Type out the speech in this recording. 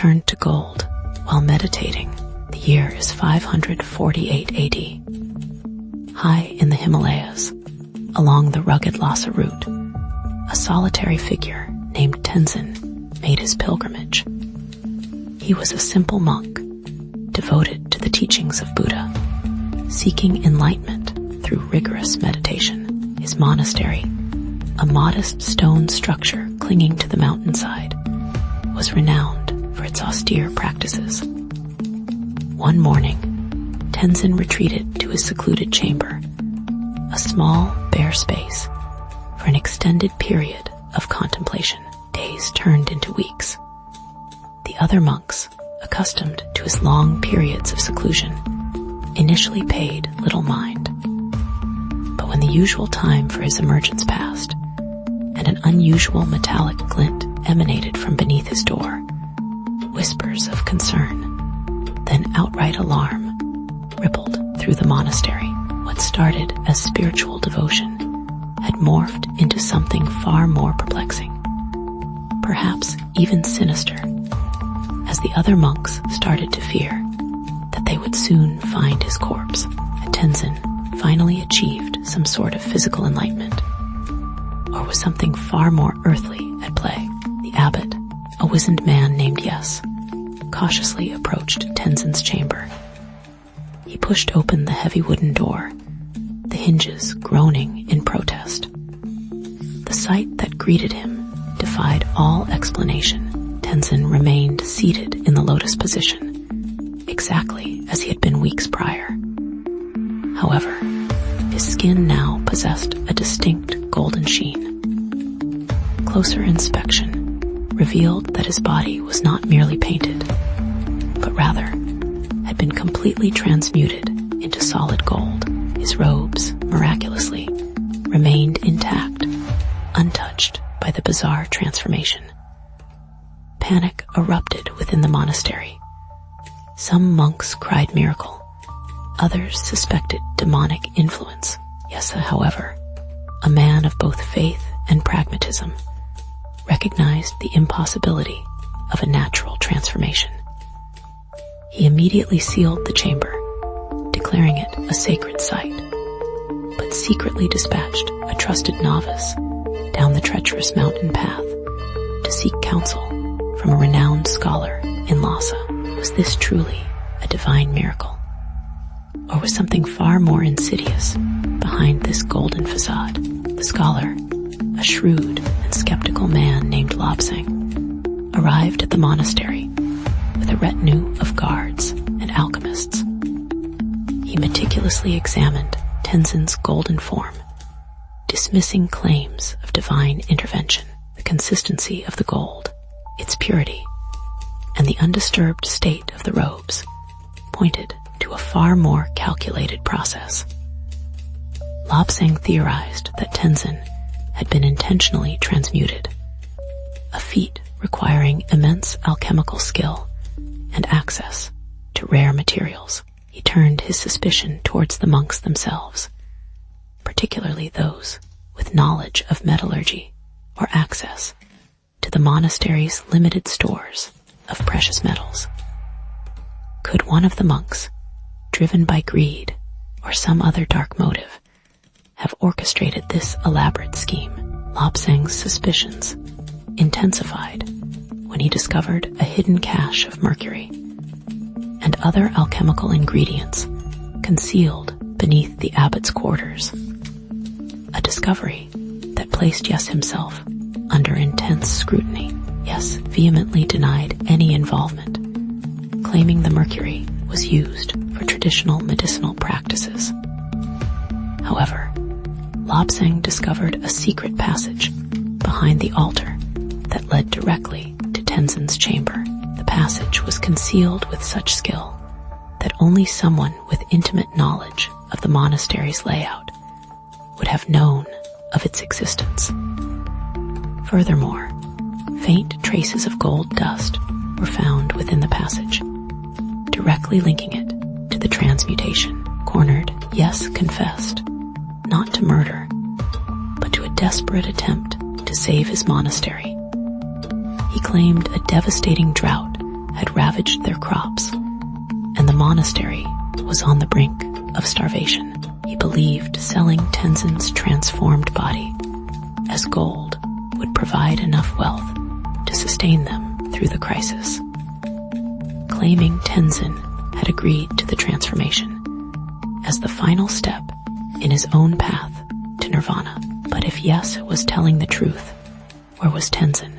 turned to gold while meditating. The year is 548 AD. High in the Himalayas, along the rugged Lhasa route, a solitary figure named Tenzin made his pilgrimage. He was a simple monk, devoted to the teachings of Buddha, seeking enlightenment through rigorous meditation. His monastery, a modest stone structure clinging to the mountainside, was renowned for its austere practices. One morning, Tenzin retreated to his secluded chamber, a small, bare space, for an extended period of contemplation. Days turned into weeks. The other monks, accustomed to his long periods of seclusion, initially paid little mind. But when the usual time for his emergence passed, and an unusual metallic glint emanated from beneath his door, whispers of concern, then outright alarm, rippled through the monastery. What started as spiritual devotion had morphed into something far more perplexing, perhaps even sinister, as the other monks started to fear that they would soon find his corpse. Had Tenzin finally achieved some sort of physical enlightenment, or was something far more earthly at play? The abbot, a wizened man named Yes, cautiously approached Tenzin's chamber. He pushed open the heavy wooden door, the hinges groaning in protest. The sight that greeted him defied all explanation. Tenzin remained seated in the lotus position, exactly as he had been weeks prior. However, his skin now possessed a distinct golden sheen. Closer inspection revealed that his body was not merely painted, but rather had been completely transmuted into solid gold. His robes, miraculously, remained intact, untouched by the bizarre transformation. Panic erupted within the monastery. Some monks cried miracle, others suspected demonic influence. Yessa, however, a man of both faith and pragmatism, recognized the impossibility of a natural transformation. He immediately sealed the chamber, declaring it a sacred site, but secretly dispatched a trusted novice down the treacherous mountain path to seek counsel from a renowned scholar in Lhasa. Was this truly a divine miracle? Or was something far more insidious behind this golden facade? The scholar, a shrewd and skeptical man named Lobsang, arrived at the monastery with a retinue of guards and alchemists. He meticulously examined Tenzin's golden form, dismissing claims of divine intervention. The consistency of the gold, its purity, and the undisturbed state of the robes pointed to a far more calculated process. Lobsang theorized that Tenzin had been intentionally transmuted, a feat requiring immense alchemical skill and access to rare materials. He turned his suspicion towards the monks themselves, particularly those with knowledge of metallurgy or access to the monastery's limited stores of precious metals. Could one of the monks, driven by greed or some other dark motive, have orchestrated this elaborate scheme? Lobsang's suspicions intensified when he discovered a hidden cache of mercury and other alchemical ingredients concealed beneath the abbot's quarters, a discovery that placed Yes himself under intense scrutiny. Yes vehemently denied any involvement, claiming the mercury was used for traditional medicinal practices. However, Lobsang discovered a secret passage behind the altar that led directly to Tenzin's chamber. The passage was concealed with such skill that only someone with intimate knowledge of the monastery's layout would have known of its existence. Furthermore, faint traces of gold dust were found within the passage, directly linking it to the transmutation. Cornered, Yes confessed, not to murder, but to a desperate attempt to save his monastery. He claimed a devastating drought had ravaged their crops, and the monastery was on the brink of starvation. He believed selling Tenzin's transformed body as gold would provide enough wealth to sustain them through the crisis. Claiming Tenzin had agreed to the transformation as the final step in his own path to nirvana. But if Yes was telling the truth, where was Tenzin?